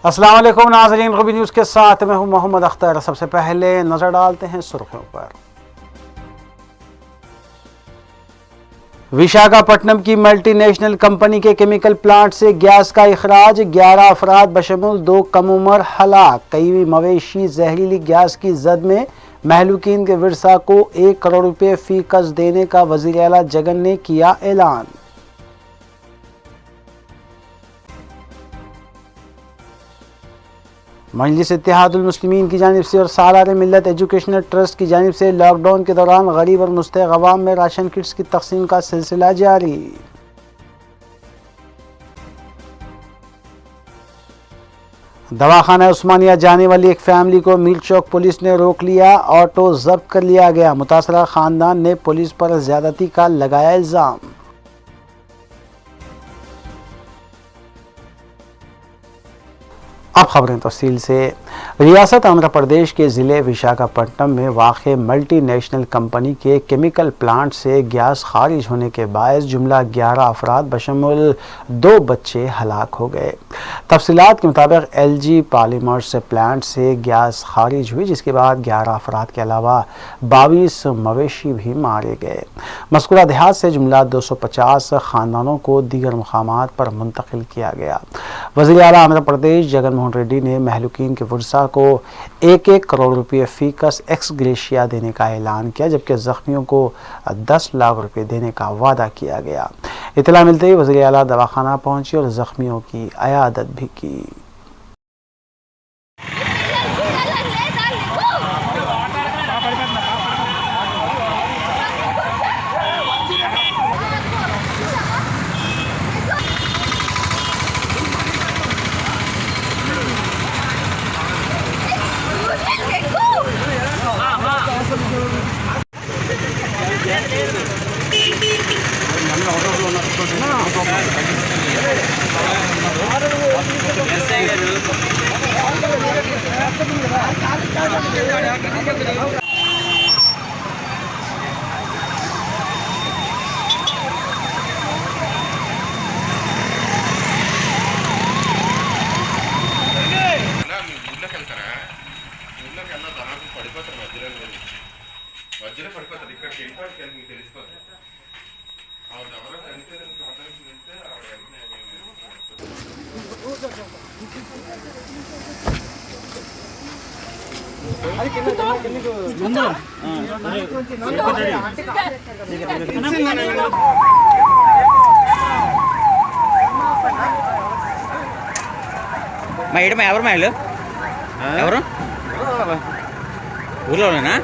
अस्सलाम वालेकुम नाज़रीन, ग़ुबी न्यूज़ के साथ मैं हूं मोहम्मद अख्तर। सबसे पहले नज़र डालते हैं सुर्खियों पर। विशाखापट्टनम की मल्टीनेशनल कंपनी के केमिकल प्लांट से गैस का इखराज, 11 अफराद बशमूल 2 कम उम्र हलाक। कई मवेशी जहरीली गैस की जद में, महलूकीन के विरसा को 1 करोड़ रुपए फी कस देने का वज़ीर आला जगन ने किया ऐलान। मजलिस इत्तेहादुल मुस्लिमीन की जानिब से और सालार मिल्लत एजुकेशनल ट्रस्ट की जानिब से लॉकडाउन के दौरान गरीब और मुस्तहक़ अवाम में राशन किट्स की तक़सीम का सिलसिला जारी। दवाखाना उस्मानिया जाने वाली एक फैमिली को मीर चौक पुलिस ने रोक लिया, ऑटो जब्त कर लिया गया। मुतासरा खानदान ने पुलिस पर ज्यादती का लगाया इल्ज़ाम। अब खबरें तफसील से। रियासत आंध्र प्रदेश के ज़िले विशाखापट्टनम में वाक़ मल्टीनेशनल कंपनी के केमिकल प्लांट से गैस खारिज होने के बायस जुमला 11 अफराद बशमूल 2 बच्चे हलाक हो गए। तफसीलात के मुताबिक LG पॉलीमर्स प्लांट से गैस खारिज हुई, जिसके बाद 11 अफराद के अलावा 22 मवेशी भी मारे गए। मज़कूरा देहात से जुमला 250 ख़ानदानों को दीगर मकामात पर मुंतकिल किया गया। वज़ीर आला आंध्र प्रदेश जगन मोहन रेड्डी ने महलूकीन के वर्सा को 1-1 करोड़ रुपये फीकस एक्स ग्रेशिया देने का ऐलान किया, जबकि जख्मियों को 10 लाख रुपये देने का वादा किया गया। इतला मिलते ही वज़ीर आला दवाखाना पहुंची और जख्मियों की अयादत भी की। మధ్యలో పడిపోతుంది. ఇక్కడికి వెళ్ళిపోయి మీకు తెలిసిపోతుంది. ఆవిడ ఎవరో చనిపోతే వెళ్తే ఆవిడ మా ఏడు ఎవరు మా ఇల్లు ఎవరు ఊర్లోనేనా?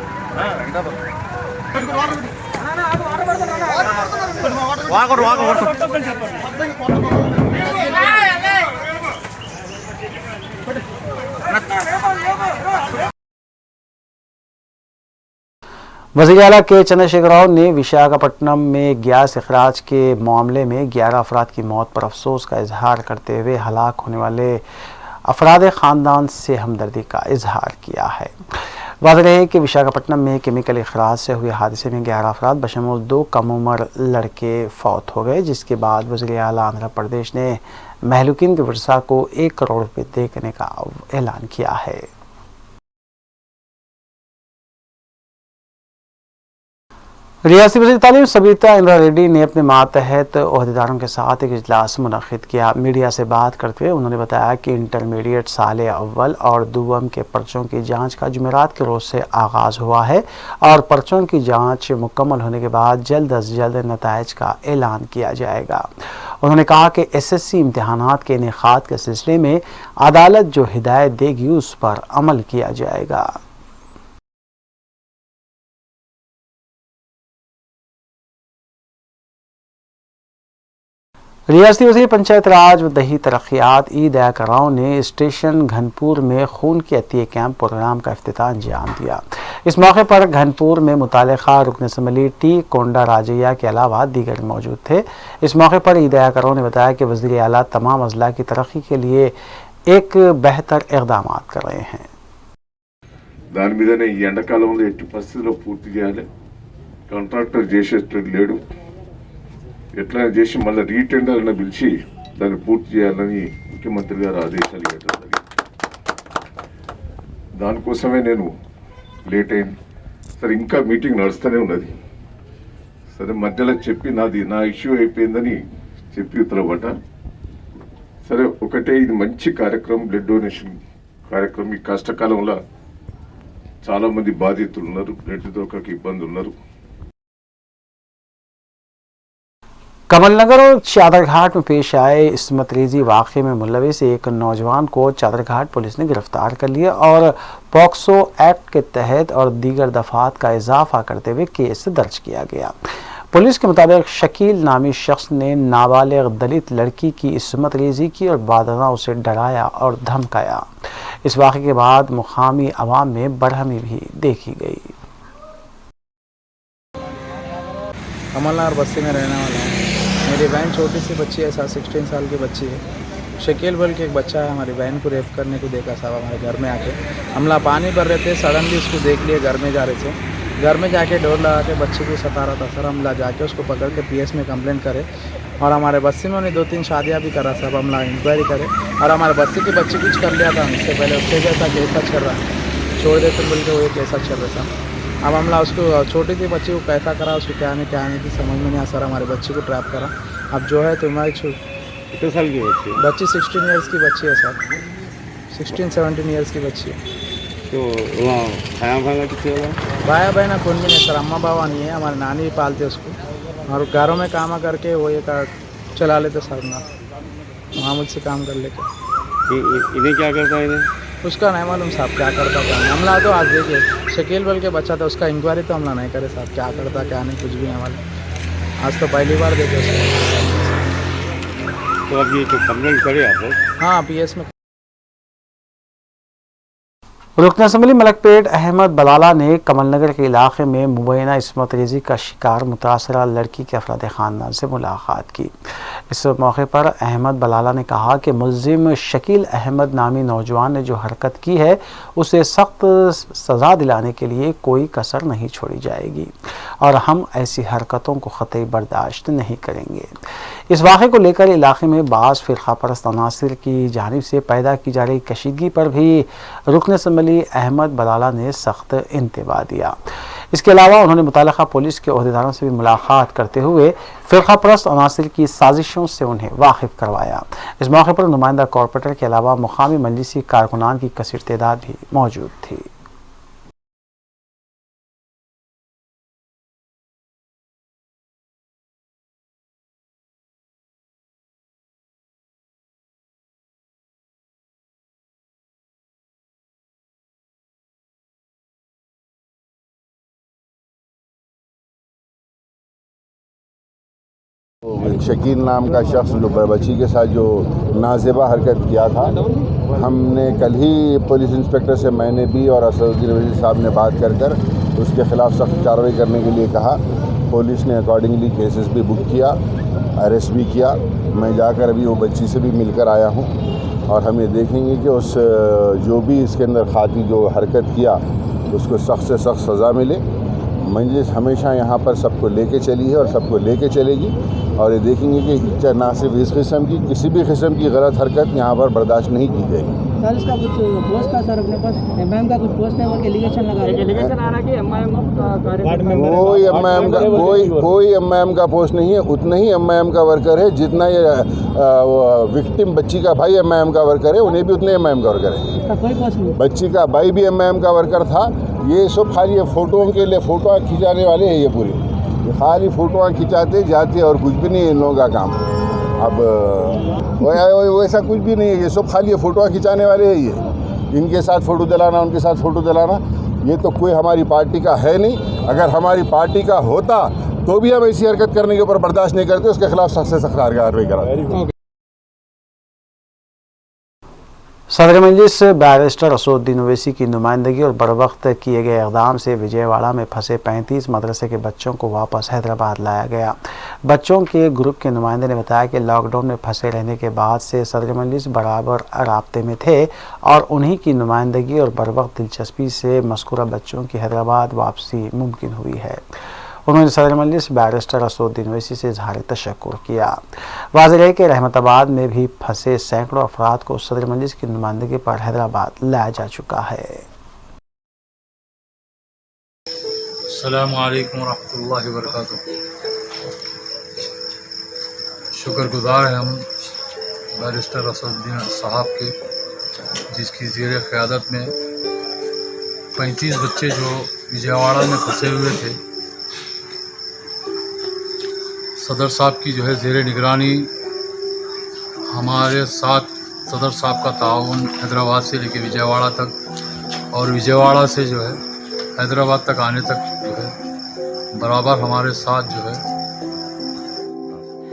वज़ीर आला के चंद्रशेखर राव ने विशाखापट्टनम में गैस अखराज के मामले में 11 अफराद की मौत पर अफसोस का इजहार करते हुए हलाक होने वाले अफराद ख़ानदान से हमदर्दी का इजहार किया है। वाज़ेह है कि विशाखापट्टनम में केमिकल अखराज से हुए हादसे में 11 अफराद बशमूल 2 कम उम्र लड़के फौत हो गए, जिसके बाद वज़ीर आला आंध्र प्रदेश ने महलूकीन के वर्सा को 1 करोड़ रुपये देने का ऐलान किया है। रियासती वज़ीर तालीम सबीता इंदिरा रेड्डी ने अपने मातहत ओहदेदारों के साथ एक इजलास मुनक़िद किया। मीडिया से बात करते हुए उन्होंने बताया कि इंटरमीडिएट साल अव्वल और दुवम के पर्चों की जांच का जुमेरात के रोज़ से आगाज़ हुआ है और पर्चों की जांच मुकम्मल होने के बाद जल्द अज जल्द नताइज का ऐलान किया जाएगा। उन्होंने कहा कि SSC इम्तहानात के इनेकाद के सिलसिले में अदालत जो हिदायत देगी उस पर अमल किया जाएगा। रियासती वज़ीर पंचायत राज व दही तरक्यात ई दयाकर राव ने स्टेशन घनपुर में खून के अतिये कैंप प्रोग्राम का इफ्तिताह अंजाम दिया। इस मौके पर घनपुर में मुतालिका रुकन असम्बली टी कोंडा राजैया के अलावा दीगर मौजूद थे। इस मौके पर ई दयाकर राव ने बताया कि वज़ीर आला तमाम अजला की तरक्की के लिए एक बेहतर इक़दाम कर रहे हैं। దాని మీదనే ఈ ఎండాకాలంలో ఎట్టి పరిస్థితుల్లో పూర్తి చేయాలి. కాంట్రాక్టర్ చేసేటట్టు లేడు. ఎట్లా చేసి మళ్ళీ రీటెండర్లను పిలిచి దాన్ని పూర్తి చేయాలని ముఖ్యమంత్రి గారు ఆదేశాలు ఇవ్వడం జరిగింది. దానికోసమే నేను లేట్ అయింది. సరే ఇంకా మీటింగ్ నడుస్తూనే ఉన్నది. సరే మధ్యలో చెప్పి నా ఇష్యూ అయిపోయిందని చెప్పి ఉత్తరపడ్డ. సరే ఒకటే, ఇది మంచి కార్యక్రమం, బ్లడ్ డొనేషన్ కార్యక్రమం. ఈ కష్టకాలంలో చాలా మంది బాధితులు ఉన్నారు, బ్లడ్ దొరకక ఇబ్బంది ఉన్నారు. कमलनगर और चादरघाट में पेश आए इस्मत रेजी वाक़े में मुलविस एक नौजवान को चादरघाट पुलिस ने गिरफ्तार कर लिया और पॉक्सो एक्ट के तहत और दीगर दफात का इजाफा करते हुए केस दर्ज किया गया। पुलिस के मुताबिक शकील नामी शख्स ने नाबालिग दलित लड़की की इस्मत रेजी की और बादना उसे डराया और धमकाया। इस वाक़े के बाद मुकामी अवाम में बरहमी भी देखी गई। कमलनगर बस्ती में रहने वाला है। मेरी बहन छोटी सी बच्ची है, 16 साल की बच्ची है। शकील बोल के एक बच्चा है, हमारी बहन को रेप करने को देखा साहब हमारे घर में आके। हमला पानी भर रहे थे, सडनली उसको देख लिए, घर में जा रहे थे। घर में जाके डोर लगा के बच्चे को सता रहा था सर। हमला जाके उसको पकड़ के PS में कंप्लेंट करे और हमारे बस्ती में उन्हें 2-3 शादियाँ भी करा साहब। हमला इंक्वायरी करे और हमारे बस्ती की बच्ची कुछ कर लिया था उससे पहले। उससे जैसा कैसा चल रहा है, छोड़ देते बोल के वो कैसा चल रहा था। अब हमला उसको छोटी सी बच्ची को कैसा करा, उसको क्या नहीं की समझ में नहीं आया सर। हमारे बच्ची को ट्रैप करा। अब जो है तुम्हारी कितने साल की बच्ची 16 ईयर्स की बच्ची है सर। 16-17 ईयर्स की बच्ची है। तो वहाँ खाया भागा कितने वाला भाया बहना कौन भी नहीं सर। अम्मा बाबा नहीं है, हमारे नानी भी पालते उसको और घरों में काम करके वो ये चला लेते सर ना, वहाँ मुझसे काम कर लेके। इन्हें क्या करता है इन्हें? उसका नहीं मालूम साहब क्या करता क्या नहीं। हमला तो आज देखिए शकील बल के बच्चा था, उसका इंक्वायरी तो हमला नहीं करे साहब। क्या करता क्या नहीं कुछ भी नहीं मालूम। आज तो पहली बार देखे उसको। तो अब ये तो कंप्लेंट करे आप? हाँ PS में। रुकन असम्बली मलकपेट अहमद बलाला ने कमलनगर के इलाके में मुबैना इस्मत रेजी का शिकार मुतासरा लड़की के अफराद ख़ानदान से मुलाकात की। इस मौके पर अहमद बलाला ने कहा कि मुल्ज़िम शकील अहमद नामी नौजवान ने जो हरकत की है उसे सख्त सज़ा दिलाने के लिए कोई कसर नहीं छोड़ी जाएगी और हम ऐसी हरकतों को ख़तई बर्दाश्त नहीं करेंगे। इस वाक़े को लेकर इलाके में बाज़ फ़िरक़ा परस्त अनासिर की जानिब से पैदा की जा रही कशीदगी पर भी रुकन असम्बली अहमद बलाला ने सख्त इंतबाह दिया। इसके अलावा उन्होंने मुतल्लिक़ा पुलिस के ओहदेदारों से भी मुलाकात करते हुए फ़िरक़ा परस्त अनासिर की साजिशों से उन्हें वाकिफ़ करवाया। इस मौके पर नुमाइंदा कॉरपोरेटर के अलावा मुकामी मजलिसी कारकुनान की कसीर तादाद भी मौजूद थी। शकील नाम का शख्स जो बच्ची के साथ जो नाज़ेबा हरकत किया था, हमने कल ही पुलिस इंस्पेक्टर से मैंने भी और असदुद्दीन वज़ीर साहब ने बात कर उसके ख़िलाफ़ सख्त कार्रवाई करने के लिए कहा। पुलिस ने अकॉर्डिंगली केसेस भी बुक किया, अरेस्ट भी किया। मैं जाकर अभी वो बच्ची से भी मिलकर आया हूँ और हम ये देखेंगे कि उस जो भी इसके अंदर खाती जो हरकत किया उसको सख्त से सख्त सज़ा मिले। मजलिस हमेशा यहाँ पर सबको लेके चली है और सबको लेके चलेगी और ये देखेंगे कि ना सिर्फ इस किस्म की किसी भी किस्म की गलत हरकत यहाँ पर बर्दाश्त नहीं की जाएगी। सर इसका कुछ पोस्ट था सर अपने पास, एमआईएम का कुछ पोस्ट है और एलिगेशन लगा रहे हैं। एलिगेशन आ रहा है कि एमआईएम का कोई एमआईएम का पोस्ट नहीं है। उतना ही एमआईएम का वर्कर है जितना ये विक्टिम बच्ची का भाई एमआईएम का वर्कर है, उन्हें भी उतने एमआईएम का वर्कर है। इसका कोई पोस्ट नहीं। बच्ची का भाई भी एमआईएम का वर्कर था। ये सब खाली फ़ोटोओं के लिए फ़ोटो खिंचाने वाले हैं। ये पूरी ये खाली फ़ोटो खिंचाते जाते और कुछ भी नहीं इन लोगों का काम। अब वैसा कुछ भी नहीं है। ये सब खाली फ़ोटो खिंचाने वाले हैं। ये इनके साथ फ़ोटो दिलाना, उनके साथ फ़ोटो दिलाना, ये तो कोई हमारी पार्टी का है नहीं। अगर हमारी पार्टी का होता तो भी हम ऐसी हरकत करने के ऊपर बर्दाश्त नहीं करते, उसके खिलाफ सख्त से सख्त कार्रवाई कराते। सदर मजलिस बैरिस्टर असदुद्दीन ओवैसी की नुमाइंदगी और बरवक्त किए गए इक़दाम से विजयवाड़ा में फंसे 35 मदरसे के बच्चों को वापस हैदराबाद लाया गया। बच्चों के ग्रुप के नुमाइंदे ने बताया कि लॉकडाउन में फंसे रहने के बाद से सदर मजलिस बराबर राब्ते में थे और उन्हीं की नुमाइंदगी और बरवक्त दिलचस्पी से मज़कूरा बच्चों की हैदराबाद वापसी मुमकिन हुई है। उन्होंने सदर मजलिस बैरिस्टर असदुद्दीन ओवैसी से इज़हार तशक्कुर किया। वाज़ेह है कि रहमताबाद में भी फंसे सैकड़ों अफराद को सदर मजलिस की नुमाइंदगी पर हैदराबाद लाया जा चुका है। अस्सलामु अलैकुम रहमतुल्लाहि व बरकातुहू। शुक्रगुजार हैं हम बैरिस्टर असदुद्दीन साहब के, जिसकी ज़ेर क़यादत में 35 बच्चे जो विजयवाड़ा में फंसे हुए थे, सदर साहब की जो है ज़ेर निगरानी, हमारे साथ सदर साहब का ताउन हैदराबाद से लेके विजयवाड़ा तक और विजयवाड़ा से जो है हैदराबाद तक आने तक जो है बराबर हमारे साथ जो है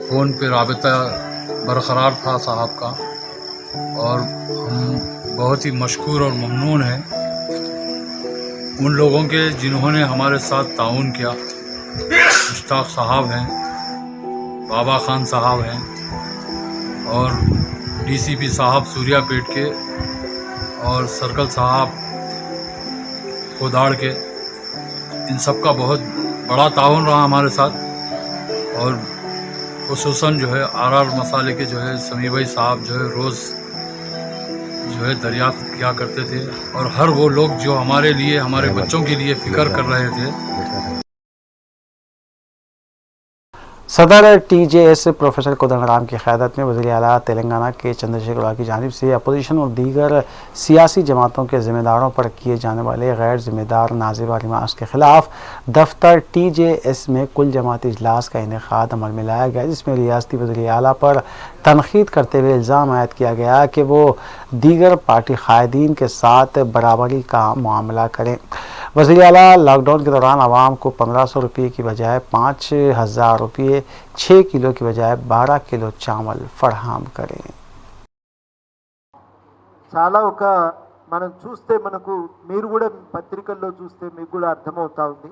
फ़ोन पे राबिता बरकरार था साहब का, और हम बहुत ही मशकूर और ममनून हैं उन लोगों के जिन्होंने हमारे साथ ताउन किया। मुश्ताक साहब हैं, बाबा खान साहब हैं और डीसीपी साहब सूर्यापेट के और सर्कल साहब कोदाड़ के, इन सब का बहुत बड़ा ताउन रहा हमारे साथ। और खुसूसन जो है आर मसाले के जो है समी भाई साहब जो है रोज़ जो है दरियाफ्त किया करते थे, और हर वो लोग जो हमारे लिए, हमारे बच्चों के लिए फ़िक्र कर रहे थे। सदर TJS प्रोफेसर कोदंडराम की क़यादत में वज़ीर आला तेलंगाना के चंद्रशेखर राव की जानिब से अपोजिशन और दीगर सियासी जमातों के ज़िम्मेदारों पर किए जाने वाले गैर ज़िम्मेदार नाज़िबा रिमार्क्स के ख़िलाफ़ दफ्तर TJS में कुल जमाती इजलास का इनेकाद अमल में लाया गया, जिसमें रियासती वज़ीर आला पर तनक़ीद करते हुए इल्ज़ाम आयद किया गया कि वो दीगर पार्टी कायदीन के साथ बराबरी का मामला करें। वज़ीर आला लॉकडाउन के दौरान आवाम को 1500 रुपये की बजाय 5000 रुपये, 6 किलो की बजाय 12 किलो चावल फराहम करें। చాలా ఒక మనం చూస్తే మనకు మీరు కూడా పత్రికల్లో చూస్తే మీకు కూడా అర్థమవుతా ఉంది,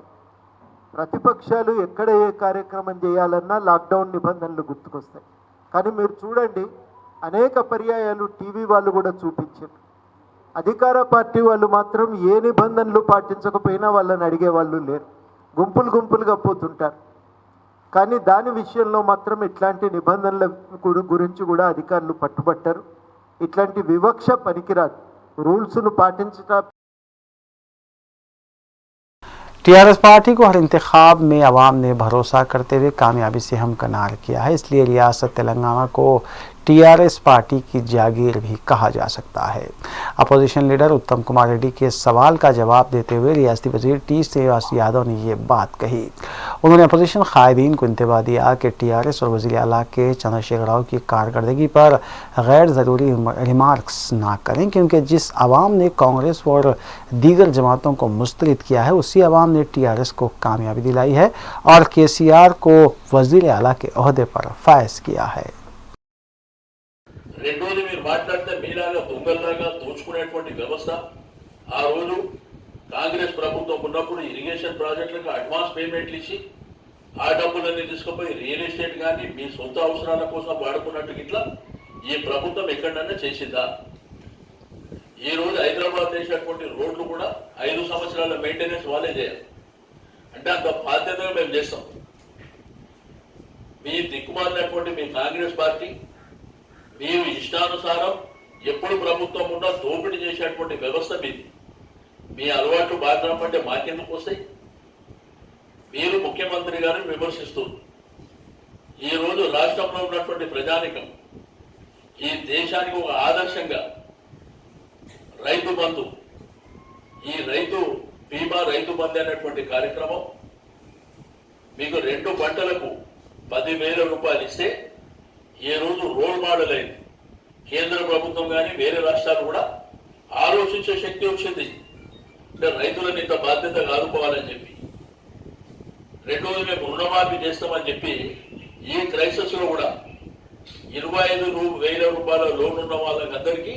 ప్రతిపక్షాలు ఎక్కడ ఏ కార్యక్రమం చేయాలన్నా లాక్డౌన్ నిబంధనలు గుర్తుకొస్తాయి. కానీ మీరు చూడండి అనేక పర్యాయాలు టీవీ వాళ్ళు కూడా చూపించారు, అధికార పార్టీ వాళ్ళు మాత్రం ఏ నిబంధనలు పాటించకపోయినా వాళ్ళని అడిగే వాళ్ళు లేరు, గుంపులు గుంపులుగా పోతుంటారు. కానీ దాని విషయంలో మాత్రం ఇట్లాంటి నిబంధనల గురించి కూడా అధికారులు పట్టుబట్టారు. ఇట్లాంటి వివక్ష పనికిరాదు, రూల్స్ను పాటించడం। TRS पार्टी को हर इंतखाब में अवाम ने भरोसा करते हुए कामयाबी से हमकनार किया है, इसलिए रियासत तेलंगाना को TRS पार्टी की जागीर भी कहा जा सकता है। अपोजिशन लीडर उत्तम कुमार रेड्डी के सवाल का जवाब देते हुए रियासती वजीर T श्रीनिवास यादव ने ये बात कही। उन्होंने अपोजिशन कायदीन को इंतबाह दिया कि TRS और वज़ीर आला के चंद्रशेखर राव की कारकर्दगी पर गैर ज़रूरी रिमार्क्स ना करें, क्योंकि जिस आवाम ने कांग्रेस और दीगर जमातों को मुस्तरद किया है, उसी आवाम ने TRS को कामयाबी दिलाई है और KCR को वज़ीर आला के ओहदे पर फायज किया है। రెండోది మీరు మాట్లాడితే మీలాగా దొంగల్లాగా దోచుకునేటువంటి వ్యవస్థ ఆ రోజు కాంగ్రెస్ ప్రభుత్వం ఉన్నప్పుడు ఇరిగేషన్ ప్రాజెక్టులకు అడ్వాన్స్ పేమెంట్లు ఇచ్చి ఆ డబ్బులన్నీ తీసుకుపోయి రియల్ ఎస్టేట్ కానీ మీ సొంత అవసరాల కోసం వాడుకున్నట్టు ఇట్లా ఈ ప్రభుత్వం ఎక్కడన్నా చేసిందా? ఈ రోజు హైదరాబాద్ చేసేటువంటి రోడ్లు కూడా 5 సంవత్సరాల మెయింటెనెన్స్ వాళ్ళే చేయాలి అంటే అంత బాధ్యతగా మేము చేస్తాం. మీ దిక్కుమాలినటువంటి మీ కాంగ్రెస్ పార్టీ మీరు ఇష్టానుసారం ఎప్పుడు ప్రభుత్వం ఉన్నా దోపిడీ చేసేటువంటి వ్యవస్థ మీది. మీ అలవాట్లు బాగా అంటే మాకెందుకు వస్తాయి? మీరు ముఖ్యమంత్రి గారిని విమర్శిస్తూ ఈ రోజు రాష్ట్రంలో ఉన్నటువంటి ప్రజానికం ఈ దేశానికి ఒక ఆదర్శంగా రైతు బంధు, ఈ రైతు బీమా, రైతు బంధు అనేటువంటి కార్యక్రమం మీకు 2 పంటలకు 10,000 రూపాయలు ఇస్తే ఈ రోజు రోల్ మోడల్ అయింది. కేంద్ర ప్రభుత్వం కానీ వేరే రాష్ట్రాలు కూడా ఆలోచించే శక్తి వచ్చింది అంటే రైతులను ఇంత బాధ్యతగా ఆదుకోవాలని చెప్పి. రెండోది మేము రుణమాఫీ చేస్తామని చెప్పి ఈ క్రైసిస్ లో కూడా 25,000 రూపాయల లోన్ ఉన్న వాళ్ళందరికీ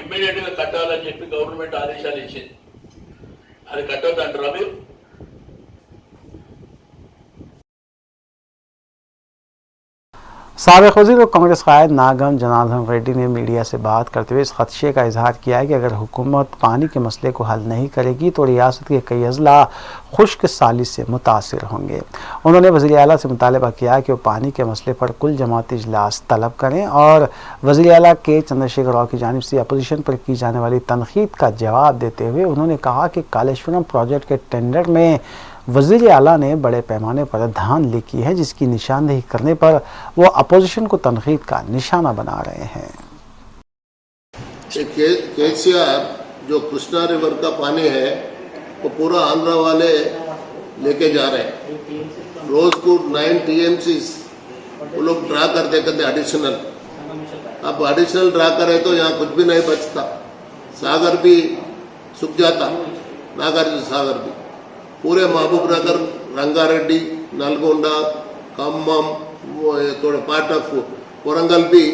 ఇమ్మీడియట్ గా కట్టాలని చెప్పి గవర్నమెంట్ ఆదేశాలు ఇచ్చింది. అది కట్టొద్దంటారా మీరు? साबिक़ वज़ीर और कांग्रेस कायद नागम जनार्दन रेड्डी ने मीडिया से बात करते हुए इस खदशे का इजहार किया है कि अगर हुकूमत पानी के मसले को हल नहीं करेगी तो रियासत के कई अजला खुश्क साली से मुतासिर होंगे। उन्होंने वज़ीर आला से मुतालबा किया कि वो पानी के मसले पर कुल जमाती इजलास तलब करें और वज़ीर आला के चंद्रशेखर राव की जानिब से अपोजिशन पर की जाने वाली तनक़ीद का जवाब देते हुए उन्होंने कहा कि कालेश्वरम प्रोजेक्ट के टेंडर में वज़ीर आला ने बड़े पैमाने पर धांधली की है, जिसकी निशानदेही करने पर वो अपोजिशन को तनकीद का निशाना बना रहे हैं। केसीआर जो कृष्णा रिवर का पानी है वो पूरा आंध्र वाले लेके जा रहे हैं। रोज को 9 TMC वो लोग ड्रा करते एडिशनल। अब एडिशनल ड्रा करे तो यहाँ कुछ भी नहीं बचता, सागर भी सूख जाता, नागार्जुन सागर भी, पूरे महबूब नगर, रंगारेड्डी, नलगोंडा, खम्मम, थोड़ा पार्ट ऑफ वरंगल भी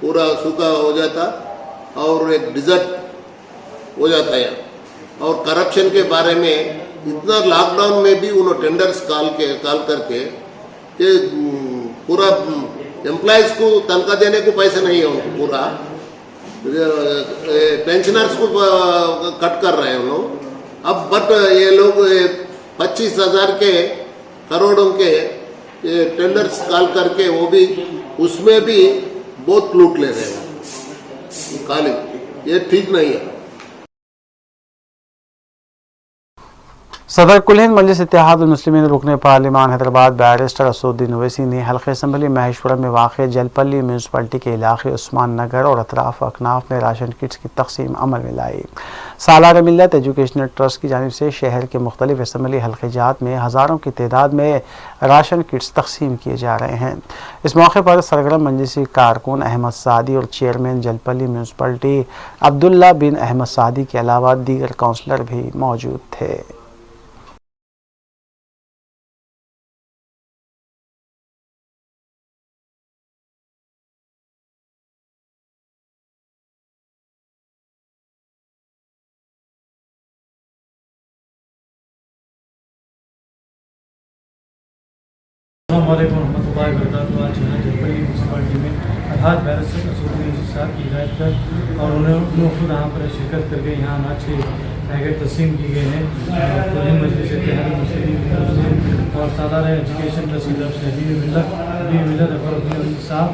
पूरा सूखा हो जाता और एक डिजर्ट हो जाता है। और करप्शन के बारे में इतना लॉकडाउन में भी उन्होंने टेंडर्स कॉल करके ये पूरा एम्प्लॉयज को तनख्वाह देने को पैसे नहीं है उनको, पूरा पेंशनर्स को कट कर रहे हैं उन्होंने। अब बट ये लोग 25,000 के करोड़ों के टेंडर्स कॉल करके वो भी उसमें भी बहुत लूट ले रहे हैं खाली। ये ठीक नहीं है। सदर कुल हिंद मजलिस इत्तेहादुल मुस्लिमीन रुकन पार्लिमान हैदराबाद बैरिस्टर असदुद्दीन ओवैसी ने हल्के असम्बली महेश्वरम में वाक़ जलपल्ली म्यूनसिपलिटी के इलाके उस्मान नगर और अतराफ अकनाफ में राशन किट्स की तकसीम अमल में लाई। सालार मिल्लत एजुकेशनल ट्रस्ट की जानिब से शहर के मुख्तलिफ असम्बली हल्क़ात में हज़ारों की तादाद में राशन किट्स तकसीम किए जा रहे हैं। इस मौके पर सरगर्म मजलिसी कारकुन अहमद सादी और चेयरमैन जलपल्ली म्यूनसिपलिटी अब्दुल्ला बिन अहमद सादी के अलावा दीगर काउंसलर भी मौजूद थे। अस्सलामुअलैकुम रहमतुल्लाहि व बरकातुहू। आज यहाँ जलपल्ली म्यूनसिपालिटी में अल्हाज बैरिस्टर असदुद्दीन साहब की हिदायत पर और उन्होंने खुद यहाँ पर शिरकत करके यहाँ अनाज के पैकेट तस्लीम किए गए हैं। कुल मजलिस इत्तेहादुल मुस्लिमीन की तरफ से और सालार एजुकेशन ट्रस्ट की तरफ से दी मिल्लत अकबरुद्दीन साहब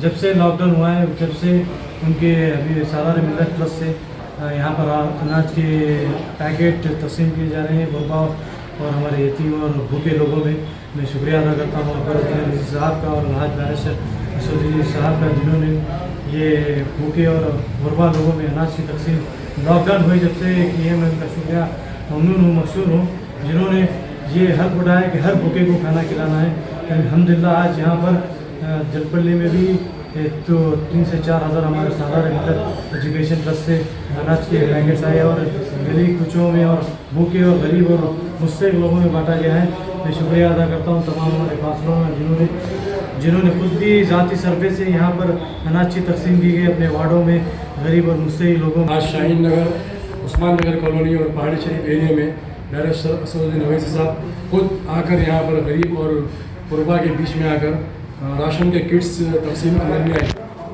जब से लॉकडाउन हुआ है, जब से उनके अभी सालार मिल्लत ट्रस्ट से यहाँ पर अनाज के पैकेट तस्लीम किए जा रहे हैं गुरबा और हमारे यतीम और भूखे लोगों में। मैं शुक्रिया अदा करता हूँ अकबरुद्दीन साहब का और अल्हाज बैरिस्टर असदुद्दीन साहब का, जिन्होंने ये भूखे और गुरबा लोगों में अनाज की तकसीम लॉकडाउन हुई जब से किए। मैं उनका शुक्रिया ममनून हूँ, मशहूर हूँ, जिन्होंने ये हक उठाया कि हर भूखे को खाना खिलाना है। अल्हम्दुलिल्लाह आज यहाँ पर जलपल्ली में भी तो 3 से 4 हज़ार हमारे सालार मिल्लत एजुकेशन ट्रस्ट से अनाज के पैकेट्स आए और गली कुचों में और भूखे और गरीब और मुस्तैक लोगों में बांटा गया है। मैं शुक्रिया अदा करता हूँ तमाम हमारे काउंसलरों में, जिन्होंने खुद भी ज़ाती सरफे से यहाँ पर अनाज की तकसीम की गई अपने वार्डों में गरीब और मुस्तैक लोगों में। आज शाहीन नगर, उस्मान नगर कॉलोनी और पहाड़ी शरीफ एरिया में बैरिस्टर असदुद्दीन ओवैसी साहब खुद आकर यहाँ पर गरीब और गुरबा के बीच में आकर राशन के किट्स तकसीम अमल में आए।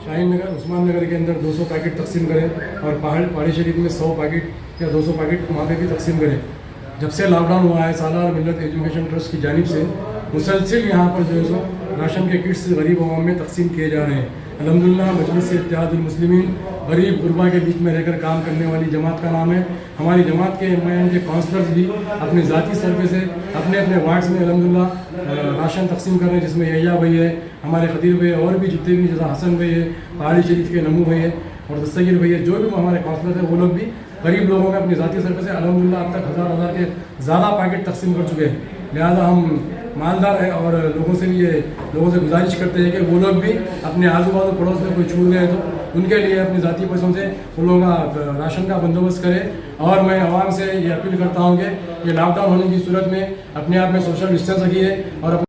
शाहीन नगर, उस्मान नगर के अंदर 200 पैकेट तकसीम करें और पहाड़ी शरीफ में 100 पैकेट या 200 पैकेट वहाँ पे भी तकसीम करें। जब से लॉकडाउन हुआ है सालार मिल्लत एजुकेशन ट्रस्ट की जानिब से मुसलसिल यहाँ पर जो है सो राशन के किट्स गरीब आवाम में तकसीम किए जा रहे हैं। अल्हम्दुलिल्लाह मजलिस इत्तेहादुल मुस्लिमीन गरीब गुरबा के बीच में रहकर काम करने वाली जमात का नाम है। हमारी जमात के एम के काउंसलर्स भी अपने ज़ाती सरफे से अपने अपने वार्ड्स में अल्हम्दुलिल्लाह राशन तकसीम कर रहे हैं, जिसमें यहिया भाई है, हमारे खतीब भाई और भी जितने भी जैसा हसन भाई है, पहाड़ी शरीफ के नमू भाई है और दस्तगीर भाई है, जो भी हमारे काउंसलर है वो लोग भी गरीब लोगों में अपनी ज़ाती सरफे से अल्हम्दुलिल्लाह अब तक हज़ार के ज़्यादा पैकेट तकसीम कर चुके हैं। लिहाजा हम मालदार है और लोगों से गुजारिश करते हैं कि वो लोग भी अपने आजू बाजू पड़ोस में कोई छूट गए तो उनके लिए अपनी ज़ाती पैसों से उन लोगों का राशन का बंदोबस्त करें। और मैं आवाम से ये अपील करता हूँ कि ये लॉकडाउन होने की सूरत में अपने आप में सोशल डिस्टेंस रखिए और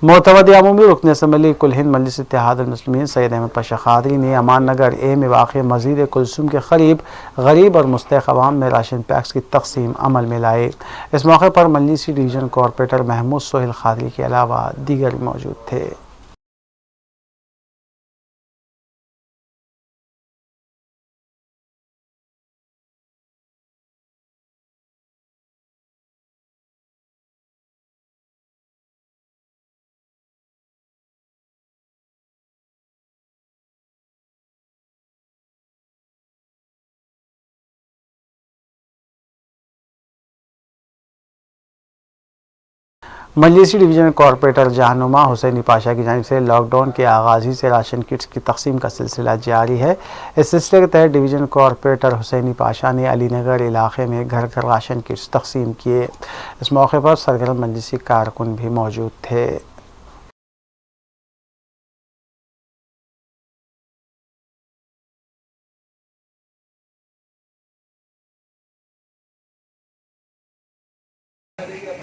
मोतवदी अमूमी रुकन असम्बली कुल हिंद मजलिस इत्तेहादुल मुस्लिमीन सैयद अहमद पाशा क़ादरी ने अमान नगर ए में वाक़ मस्जिद कुलसुम के करीब गरीब और मुस्तहक़ अवाम में राशन पैक्स की तकसीम अमल में लाए। इस मौके पर मजलिसी डिवीज़न कॉरपोरेटर महमूद सोहेल क़ादरी के अलावा दीगर मौजूद थे। मजलिसी डिवीजन कॉरपोरेटर जहानुमा हुसैनी पाशा की जानिब से लॉकडाउन के आगाज़ ही से राशन किट्स की तकसीम का सिलसिला जारी है। इस सिलसिले के तहत डिवीजन कॉरपोरेटर हुसैनी पाशा ने अलीनगर इलाके में घर घर राशन किट्स तकसीम किए। इस मौके पर सरगर्म मजलिसी कारकुन भी मौजूद थे।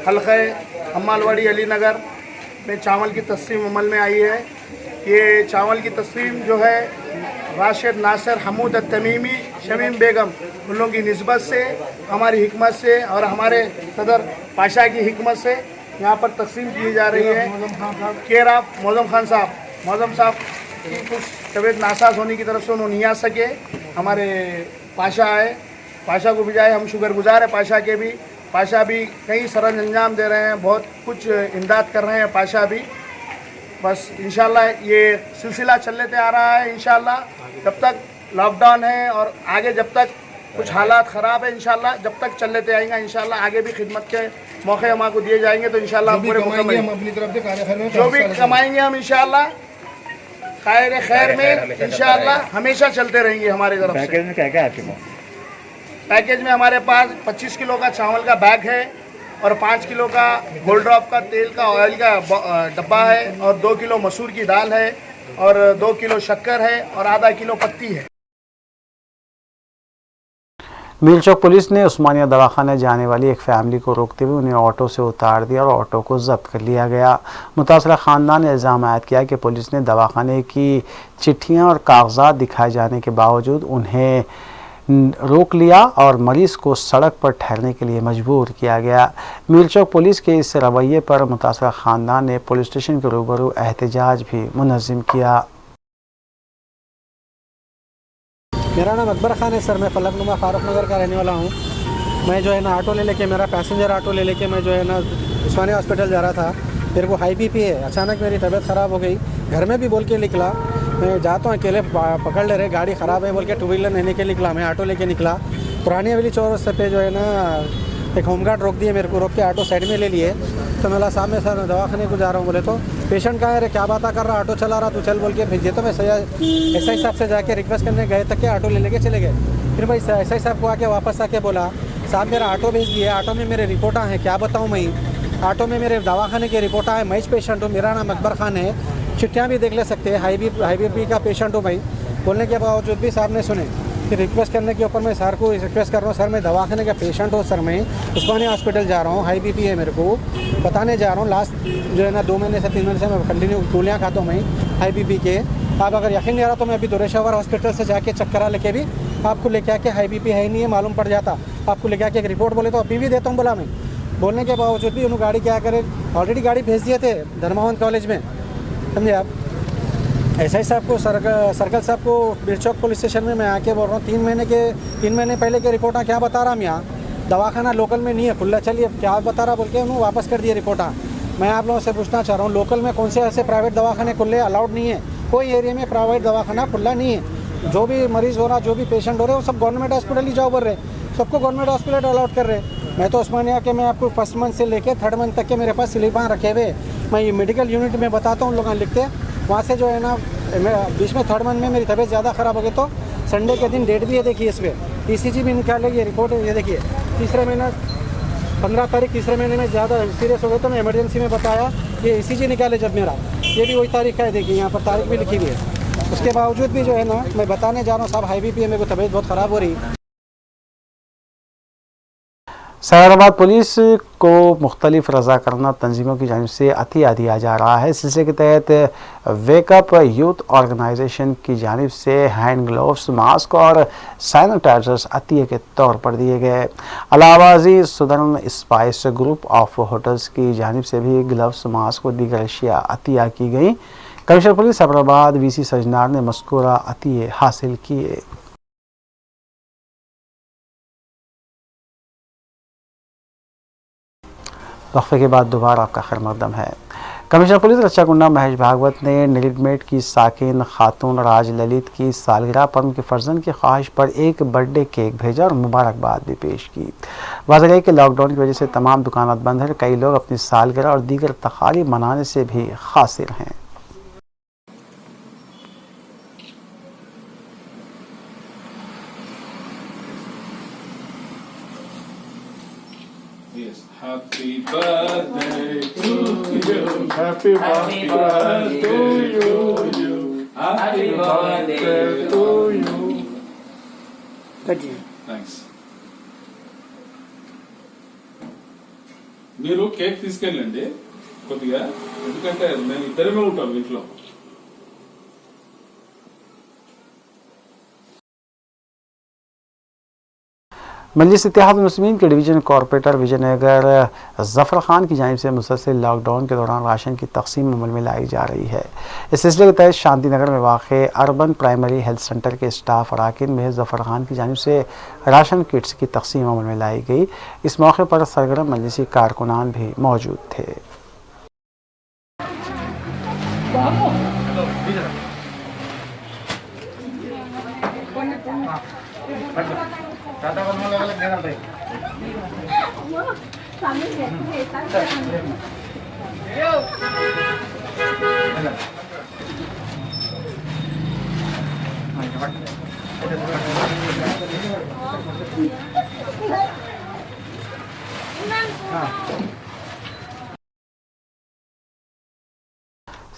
हल्क़े अम्मालवाड़ी अलीनगर में चावल की तस्लीम अमल में आई है। ये चावल की तस्लीम जो है राशिद नासिर हमूद तमीमी शमीम बेगम उन लोगों की निस्बत से, हमारी हिकमत से और हमारे सदर पाशा की हिकमत से यहाँ पर तस्लीम की जा रही है। केयर ऑफ मौज़म खान साहब की कुछ तबीयत नासाज होने की तरफ से उन्होंने नहीं आ सके। हमारे पाशा आए, पाशा को भिजाए, हम शुक्रगुजार हैं पाशा के भी। पाशा भी कई सरंज अंजाम दे रहे हैं, बहुत कुछ इमदाद कर रहे हैं पाशा भी। बस इंशाल्लाह ये सिलसिला चलते आ रहा है। इंशाल्लाह जब तक लॉकडाउन है और आगे जब तक कुछ हालात ख़राब है, इंशाल्लाह जब तक चलते आएंगे, इंशाल्लाह आगे भी खिदमत के मौके हमको दिए जाएंगे। तो इंशाल्लाह पूरे जो भी कमाएंगे हम इंशाल्लाह खैर खैर में इंशाल्लाह हमेशा चलते रहेंगे। हमारी तरफ से पैकेज में क्या क्या है? पैकेज में हमारे पास 25 किलो का चावल का बैग है और 5 किलो का गोल्ड ड्रॉप का तेल का ऑयल का डब्बा है और 2 किलो मसूर की दाल है और 2 किलो शक्कर है और आधा किलो पत्ती है। मील चौक पुलिस ने उस्मानिया दवाखाने जाने वाली एक फैमिली को रोकते हुए उन्हें ऑटो से उतार दिया और ऑटो को जब्त कर लिया गया। मुतासरा ख़ानदान ने इल्ज़ाम आयद किया कि पुलिस ने दवाखाने की चिट्ठियाँ और कागजात दिखाए जाने के बावजूद उन्हें रोक लिया और मरीज़ को सड़क पर ठहरने के लिए मजबूर किया गया। मील चौक पुलिस के इस रवैये पर मुतासरा ख़ानदान ने पुलिस स्टेशन के रूबरू एहतजाज भी मुनज़्ज़म किया। मेरा नाम अकबर ख़ान है सर, मैं फलकनुमा फारूक नगर का रहने वाला हूँ। मैं जो है ना ऑटो ले लेके, मेरा पैसेंजर ऑटो ले लेके मैं जो है ना उस्मानिया हॉस्पिटल जा रहा था। मेरे को हाई बीपी है, अचानक मेरी तबीयत ख़राब हो गई। घर में भी बोल के निकला, मैं जाता हूँ अकेले पकड़ ले रहे, गाड़ी ख़राब है बोल के 2 व्हीलर लेने के निकला, मैं ऑटो लेके निकला। पुरानी हवेली चौरस्ते पे जो है ना एक होमगार्ड रोक दिए मेरे को, रोक के ऑटो साइड में ले लिए। तो मेरा सामने सर दवाखाने को जा रहा हूँ, बोले तो पेशेंट का है, क्या बात कर रहा, ऑटो चला रहा, तू चल बोल के भेजिए। तो मैं एसआई साहब से जाके रिक्वेस्ट करने गए तक के ऑटो ले लेके चले गए। फिर भाई एसआई साहब को आके वापस आके बोला, साहब मेरा ऑटो भेज दिए, ऑटो में मेरे रिपोर्टा हैं, क्या बताऊँ मैं, ऑटो में मेरे दवाखाने के रिपोर्टा है, मैं पेशेंट हूँ, मेरा नाम अकबर ख़ान है, चिट्ठियाँ भी देख ले सकते हैं, हाई बीपी का पेशेंट हूँ भाई। बोलने के बावजूद भी साहब ने सुने। फिर रिक्वेस्ट करने के ऊपर मैं सर को रिक्वेस्ट कर रहा हूँ, सर मैं दवाखाने का पेशेंट हूँ, सर मैं उस्मानिया हॉस्पिटल जा रहा हूँ, हाई बीपी है मेरे को, बताने जा रहा हूँ। लास्ट जो है ना 2 महीने से 3 महीने से मैं कंटिन्यू गोलियाँ खाता हूँ मैं हाई बीपी के। आप अगर यकीन नहीं आ रहा तो मैं अभी दुरेशावर हॉस्पिटल से जाके चेक करा लेके भी आपको लेके आके हाई बीपी है नहीं है मालूम पड़ जाता, आपको लेके आके एक रिपोर्ट बोले तो अभी भी देता हूँ बोला मैं। बोलने के बावजूद भी उन्होंने गाड़ी क्या करे, ऑलरेडी गाड़ी भेज दिए थे धर्मावंत कॉलेज में, समझे आप। एसआई साहब को सर्कल साहब को मील चौक पुलिस स्टेशन में मैं आके बोल रहा हूँ 3 महीने पहले के रिपोर्टा क्या बता रहा हम यहाँ, दवाखाना लोकल में नहीं है खुला, चलिए क्या बता रहा बोल के उन्होंने वापस कर दिए रिपोर्टा। मैं आप लोगों से पूछना चाह रहा हूँ, लोकल में कौन से ऐसे प्राइवेट दवाखाने खुले अलाउड नहीं है, कोई एरिया में प्राइवेट दवाखाना खुला नहीं है। जो भी मरीज़ हो रहा, जो भी पेशेंट हो रहे, वो सब गवर्नमेंट हॉस्पिटल ही जाओ बोल रहे, सबको गवर्नमेंट हॉस्पिटल अलाउड कर रहे। मैं तो उस्मानिया के मैं आपको 1st मंथ से लेके 3rd मंथ तक के मेरे पास स्लिपां रखे हुए, मैं ये मेडिकल यूनिट में बताता हूँ, लोग लिखते हैं वहाँ से जो है ना बीच में 3rd मंथ में मेरी तबीयत ज़्यादा ख़राब हो गई तो संडे के दिन डेट भी है, देखिए इस पर ECG भी निकालेगी, रिपोर्ट ये देखिए 3रे महीना 15 तारीख 3रे महीने में ज़्यादा सीरियस हो गए तो मैं इमरजेंसी में बताया ये ECG निकाले जब मेरा, ये भी वही तारीख का है, देखिए यहाँ पर तारीख भी लिखी हुई है। उसके बावजूद भी जो है ना मैं बताने जा रहा हूँ साहब हाई बीपी है, मेरे को तबीयत बहुत ख़राब हो रही। सैराबाद पुलिस को मुख्तलिफ रज़ा करना तंजीमों की जानिब से अतिया दिया जा रहा है। इस सिलसिले के तहत वेकअप यूथ ऑर्गेनाइजेशन की जानिब से हैंड ग्लव्स, मास्क और सैनिटाइजर्स अतिया के तौर पर दिए गए। अलावाजी सुदर्न स्पाइस ग्रुप ऑफ होटल्स की जानिब से भी ग्लव्स, मास्क और दीगर अशिया अतिया की गई। कमिश्नर पुलिस सैराबाद VC सजनार ने मज़कूरा अतिये हासिल किए। वक्फे के बाद दोबारा आपका खैर मकदम है। कमिश्नर पुलिस रच्चाकुंडा महेश भागवत ने निर्डमेट की साकिन खातून राज ललित की सालगिरह पर उनके फर्जंद की ख्वाहिश पर एक बर्थडे केक भेजा और मुबारकबाद भी पेश की। वाज़ेह है कि लॉकडाउन की वजह से तमाम दुकानात बंद हैं। कई लोग अपनी सालगिरह और दीगर तकारीब मनाने से भी खासिर हैं। Happy birthday to you. Happy birthday to you. Happy birthday to you. Thanks. మీరు కేక్ తీసుకెళ్ళండి కొద్దిగా, ఎందుకంటే మేము ఇద్దరమే ఉంటాం ఇంట్లో. मजलिस इत्तेहाद मुस्लिमीन के डिवीज़न कॉरपोरेटर विजयनगर ज़फ़र खान की जानिब से मुसलसल लॉकडाउन के दौरान राशन की तकसीम अमल में लाई जा रही है। इस सिलसिले के तहत शांति नगर में वाक़ अर्बन प्राइमरी हेल्थ सेंटर के स्टाफ अराकीन में ज़फ़र खान की जानिब से राशन किट्स की तकसीम अमल में लाई गई। इस मौके पर सरगर्म मजलिसी कारकुनान भी मौजूद थे।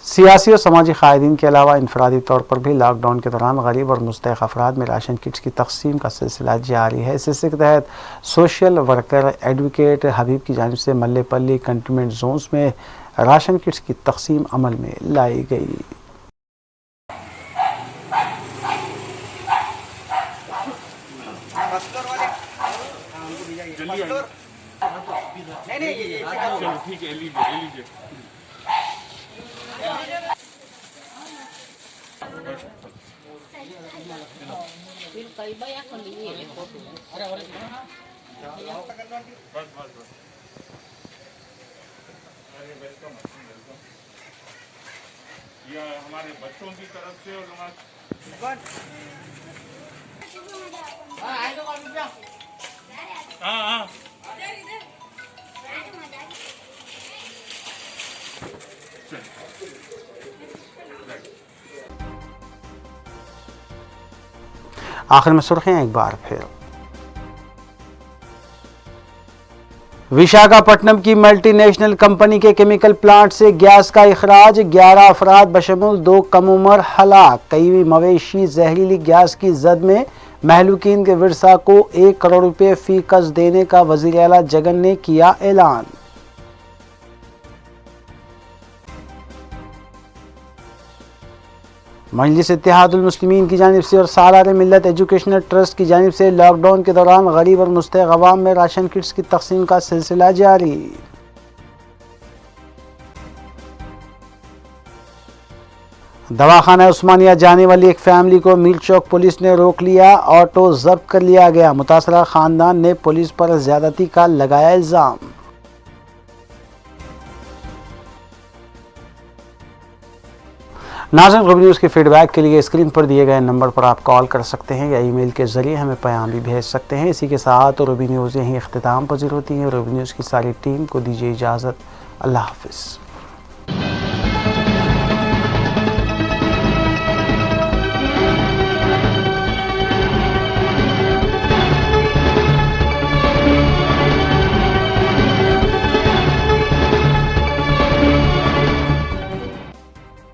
सियासी और समाजी कायदीन के अलावा इनफरादी तौर पर भी लॉकडाउन के दौरान गरीब और मुस्तहक़ अफराद में राशन किट्स की तकसीम का सिलसिला जारी है। इस सिलसिले के तहत सोशल वर्कर एडवोकेट हबीब की जानिब से मल्लेपल्ली कंटेनमेंट जोन्स में राशन किट्स की तकसीम अमल में लाई गई। ठीक है, लीजिए। यह हमारे बच्चों की तरफ से और हाँ आखिर में सुर्खियां एक बार फिर। विशाखापट्टनम की मल्टीनेशनल कंपनी के केमिकल प्लांट से गैस का इखराज, 11 अफराद बशमूल 2 कम उम्र हलाक। कई मवेशी जहरीली गैस की जद में, महलूकीन के विरसा को 1 करोड़ रुपए फी कस देने का वजीर आला जगन ने किया ऐलान। मजलिस इत्तेहादुल मुस्लिमीन की जानिब से और सालार मिल्लत एजुकेशनल ट्रस्ट की जानिब से लॉकडाउन के दौरान गरीब और मुस्तहक़ अवाम में राशन किट्स की तकसीम का सिलसिला जारी। दवाखाना उस्मानिया जाने वाली एक फैमिली को मीर चौक पुलिस ने रोक लिया, ऑटो जब्त कर लिया गया। मुतासरा खानदान ने पुलिस पर ज्यादती का लगाया इल्जाम। नाज़रीन, रूबी न्यूज़ के फीडबैक के लिए स्क्रीन पर दिए गए नंबर पर आप कॉल कर सकते हैं या ईमेल के ज़रिए हमें पैगाम भी भेज सकते हैं। इसी के साथ रूबी न्यूज़ यहीं इख्तिताम पज़ीर होती है। रूबी न्यूज़ की सारी टीम को दीजिए इजाज़त। अल्लाह हाफ़िज़।